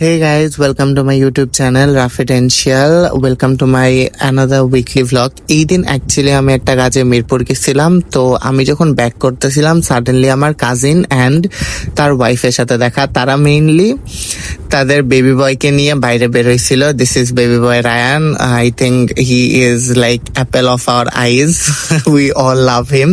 Hey guys, welcome to my YouTube channel Rafidential. Welcome to my another weekly vlog. এই দিন actually আমি একটা কাজে মিরপুর গেছিলাম। তো আমি যখন ব্যাক করতেছিলাম সাডেনলি আমার কাজিন অ্যান্ড তার ওয়াইফের সাথে দেখা। তারা মেইনলি তাদের বেবি বয়কে নিয়ে বাইরে বের হয়েছিল। This is baby boy Ryan. I think he is like apple of our eyes. We all love him.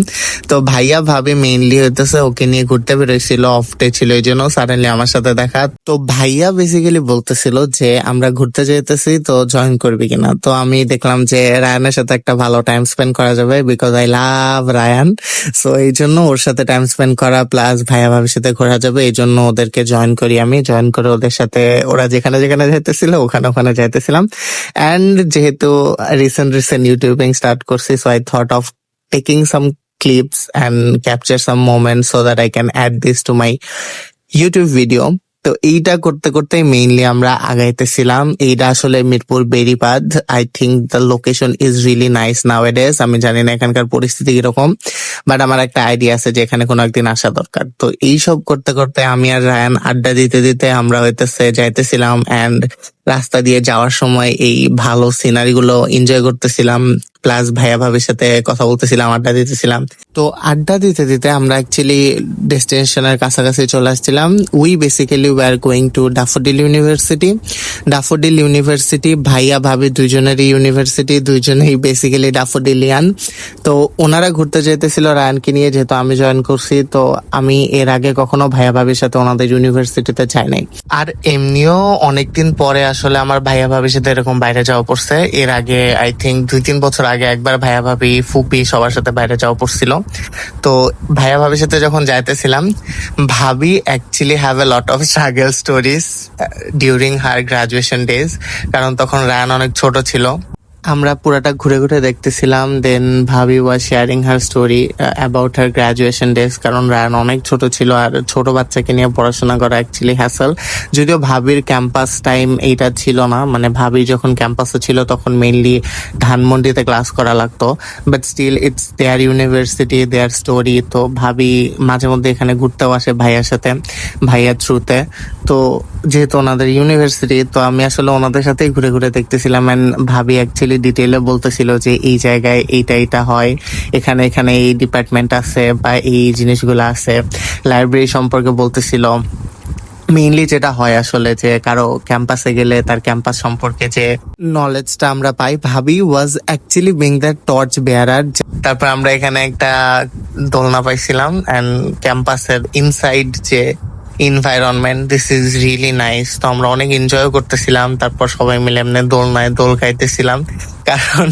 তো ভাইয়া ভাবি মেইনলি হইতেছে ওকে নিয়ে ঘুরতে বেরোইছিল, অফ ডে ছিল, এই জন্য সাডেনলি আমার সাথে দেখা। তো ভাইয়া বেসিক্যালি বলতেছিল যে আমরা ঘুরতে যেতেছি, তো জয়েন করবি কিনা। তো আমি দেখলাম যে রায়ানের সাথে একটা ভালো টাইম স্পেন্ড করা যাবে, because I love Rayan. So এই জন্য ওর সাথে টাইম স্পেন্ড করা প্লাস ভাইয়া ভাবির সাথে ঘোরা যাবে, এই জন্য ওদেরকে জয়েন করি। আমি জয়েন করে ওদের সাথে ওরা যেখানে যেখানে যাইতেছিল ওখানে ওখানে যাইতেছিলাম। অ্যান্ড যেহেতু রিসেন্ট ইউটিউবিং স্টার্ট করছি, so I thought of taking some clips and capture some moments so that I can add this to my YouTube video. তো এইটা করতে করতে মেইনলি আমরা আগাইতেছিলাম। এইটা আসলে Mirpur Beribadh. I think the location is really nice nowadays. আমি জানি না এখানকার পরিস্থিতি কিরকম, বাট আমার একটা আইডিয়া আছে যে এখানে কোনো একদিন আসা দরকার। তো এইসব করতে করতে আমি আর রায়ান আড্ডা দিতে দিতে আমরা হইতেছে যাইতেছিলাম, অ্যান্ড রাস্তা দিয়ে যাওয়ার সময় এই ভালো সিনারি গুলো এনজয় করতেছিলাম, প্লাস ভাইয়া ভাবির সাথে কথা বলতেছিলাম, আড্ডা দিতেছিলাম। তো আড্ডা দিতে দিতে আমরা অ্যাকচুয়ালি ডেস্টিনেশনের কাছাকাছি চলে আসছিলাম। We basically were going to daffodil university. Daffodil university ভাইয়া ভাবি দুইজনেরই ইউনিভার্সিটি, দুইজনেই বেসিক্যালি ড্যাফোডিলিয়ান। তো ওনারা ঘুরতে যেতেছিল রায়ানকে নিয়ে, যেহেতু আমি জয়েন করছি। তো আমি এর আগে কখনো ভাইয়া ভাবির সাথে ওনাদের ইউনিভার্সিটিতে যাই নাই। আর এমনিও অনেকদিন পরে আসলে আমার ভাইয়া ভাবির সাথে এরকম বাইরে যাওয়া পড়ছে। এর আগে আই থিঙ্ক 2-3 বছর আগে একবার ভাইয়া ভাবি ফুপি সবার সাথে বাইরে যাওয়া পড়ছিল। তো ভাইয়া ভাবির সাথে যখন যাইতেছিলাম, ভাবি actually have A lot of struggle stories during her graduation days, কারণ তখন রায়ান অনেক ছোট ছিল। আমরা পুরাটা ঘুরে ঘুরে দেখতেছিলাম। দেন ভাবি was sharing her story about her graduation days, কারণ রায়ান অনেক ছোট ছিল আর ছোট বাচ্চাকে নিয়ে পড়াশোনা করা অ্যাকচুয়ালি হ্যাসেল। যদিও ভাবির ক্যাম্পাস টাইম এইটা ছিল না, মানে ভাবি যখন ক্যাম্পাসে ছিল তখন মেইনলি ধানমন্ডিতে ক্লাস করা লাগতো, but still it's their university, their story. তো ভাবি মাঝে মধ্যে এখানে ঘুরতেও আসে ভাইয়ার সাথে, ভাইয়ার থ্রুতে। তো যেহেতু ওনাদের ইউনিভার্সিটি, তো আমি আসলে ওনাদের সাথেই ঘুরে ঘুরে দেখতেছিলাম। অ্যান্ড ভাবি অ্যাকচুয়ালি ডিটেইলে বলতেছিল যে এই জায়গায় এইটা এইটা হয়, এখানে এখানে এই ডিপার্টমেন্ট আছে বা এই জিনিসগুলো আছে। লাইব্রেরি সম্পর্কে বলতেছিল। মেইনলি যেটা হয় আসলে যে কারো ক্যাম্পাসে গেলে তার ক্যাম্পাস সম্পর্কে যে নলেজটা আমরা পাই, bhabhi was actually being the torch bearer. তারপর আমরা এখানে একটা দোলনা পাইছিলাম, অ্যান্ড ক্যাম্পাসের ইনসাইড যে environment, this is really nice. তো আমরা অনেক এনজয় করতেছিলাম। তারপর সবাই মিলে এমনি দোলনায় দোল খাইতেছিলাম, কারণ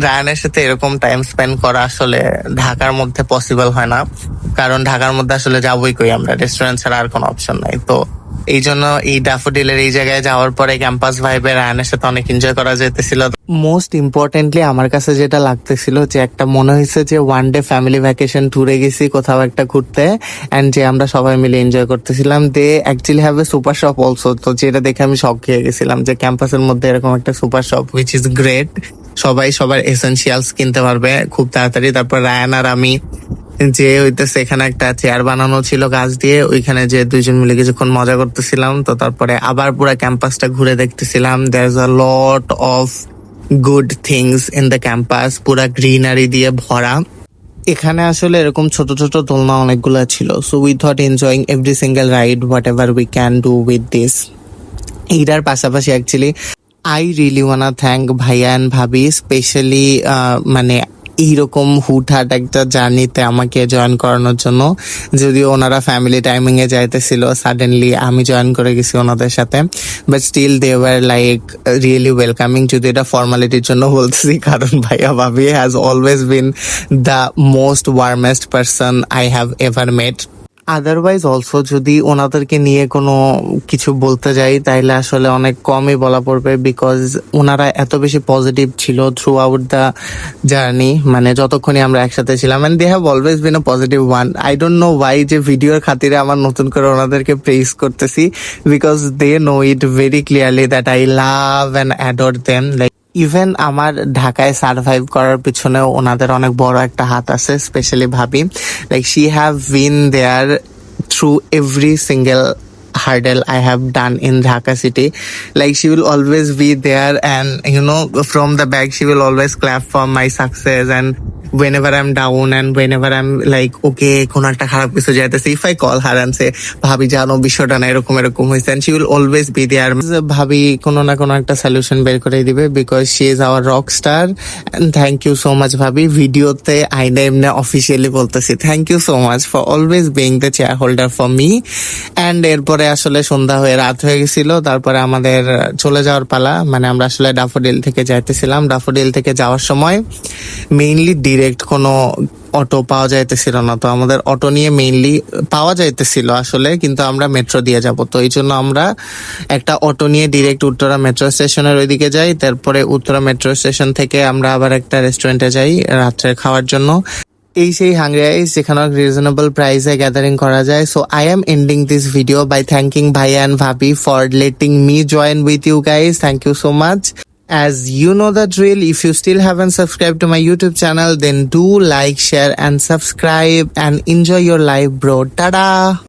রায়ানের সাথে এরকম টাইম স্পেন্ড করা আসলে ঢাকার মধ্যে পসিবল হয় না, কারণ ঢাকার মধ্যে আসলে যাবোই কই আমরা, রেস্টুরেন্ট ছাড়া আর কোনো অপশন নাই। তো এই জন্য এই ড্যাফোডিলের এই জায়গায় যাওয়ার পরে ক্যাম্পাস ভাইবে রায়ানের সাথে অনেক এনজয় করা যেতেছিল। মোস্ট ইম্পর্টেন্টলি আমার কাছে যেটা লাগতেছিল যে একটা মনে হয়েছে যে ওয়ান ডে ফ্যামিলি ভ্যাকেশন ট্যুরে গেছি কোথাও একটা ঘুরতে, অ্যান্ড যে আমরা সবাই মিলে এনজয় করতেছিলাম। They actually have a super shop also. তো যেটা দেখে আমি শক খেয়ে গেছিলাম যে ক্যাম্পাসের মধ্যে এরকম একটা super shop, which is great. সবাই সবার এসেনশিয়ালস কিনতে পারবে খুব তাড়াতাড়ি। তারপর রায়ান আর আমি যে হইতেছে এখানে একটা চেয়ার বানানো ছিল গাছ দিয়ে, ওইখানে যে দুইজন মিলে কিছুক্ষণ মজা করতেছিলাম। তো তারপরে আবার পুরো ক্যাম্পাসটা ঘুরে দেখতেছিলাম। There is a lot of good things in the campus, পুরা গ্রিনারি দিয়ে ভরা। এখানে আসলে এরকম ছোট ছোট দোলনা অনেকগুলো ছিল। So we thought enjoying every single ride what ever we can do with this. এইটার পাশাপাশি অ্যাকচুয়ালি আই রিয়েলি ওয়ানা থ্যাঙ্ক ভাইয়া অ্যান্ড ভাবি, স্পেশালি মানে এইরকম হুটহাট একটা জার্নিতে আমাকে জয়েন করানোর জন্য। যদিও ওনারা ফ্যামিলি টাইমিং এ যাইতেছিল, সাডেনলি আমি জয়েন করে গেছি ওনাদের সাথে, but still they were like really welcoming. যদি এটা ফর্মালিটির জন্য বলতেছি, কারণ bhaiya bhabhi has always been the most warmest person I have ever met. Otherwise also যদি ওনাদেরকে নিয়ে কোনো কিছু বলতে যাই তাইলে আসলে অনেক কমই বলা পড়বে, বিকজ ওনারা এত বেশি পজিটিভ ছিল থ্রু আউট দ্য জার্নি, মানে যতক্ষণই আমরা একসাথে ছিলাম। And they have always been a positive one. I don't know why যে ভিডিওর খাতিরে আমার নতুন করে ওনাদেরকে প্রেইজ করতেছি, because they know it very clearly that I love and adore them. Like even আমার ঢাকায় সার্ভাইভ করার পিছনেও ওনাদের অনেক বড় একটা হাত আছে, স্পেশালি ভাবি। Like she have been there through every single hurdle I have done in Dhaka city. Like she will always be there, and from the back she will always clap for my success. And whenever I'm down and whenever I'm like okay কোনো একটা খারাপ কিছু যাইতেছে, if I call her and say ভাবি জানো বিষয়টা না এরকম এরকম হয়েছে, and she will always be there. ভাবি কোনো না কোনো একটা সলিউশন বের করে দিবে, because she is our rock star. And thank you so much ভাবি, ভিডিওতে আইনা এমনি অফিসিয়ালি বলতেছি thank you so much for always being the chair holder for me. And এরপরে আসলে সন্ধ্যা হয়ে রাত হয়ে গেছিল, তারপরে আমাদের চলে যাওয়ার পালা। মানে আমরা আসলে ডাফোডিল থেকে যাইতেছিলাম। ডাফোডিল থেকে যাওয়ার সময় মেইনলি ডিরেক্ট কোনো অটো পাওয়া যাইতেছিল না, তো আমাদের অটো নিয়ে মেইনলি পাওয়া যাইতেছিল আসলে, কিন্তু আমরা মেট্রো দিয়ে যাব। তো এই জন্য আমরা একটা অটো নিয়ে ডিরেক্ট উত্তরা মেট্রো স্টেশনের ওইদিকে যাই। তারপরে উত্তরা মেট্রো স্টেশন থেকে আমরা আবার একটা রেস্টুরেন্টে যাই রাত্রে খাওয়ার জন্য। এই সেই হাংরি আইস যেখানে রিজনেবল প্রাইসে গ্যাদারিং করা যায়। So I am ending this video by thanking ভাইয়া অ্যান্ড ভাবি for letting me join with you guys. Thank you so much. As you know the drill, if you still haven't subscribed to my YouTube channel, then do like, share and subscribe and enjoy your life, bro. Tada!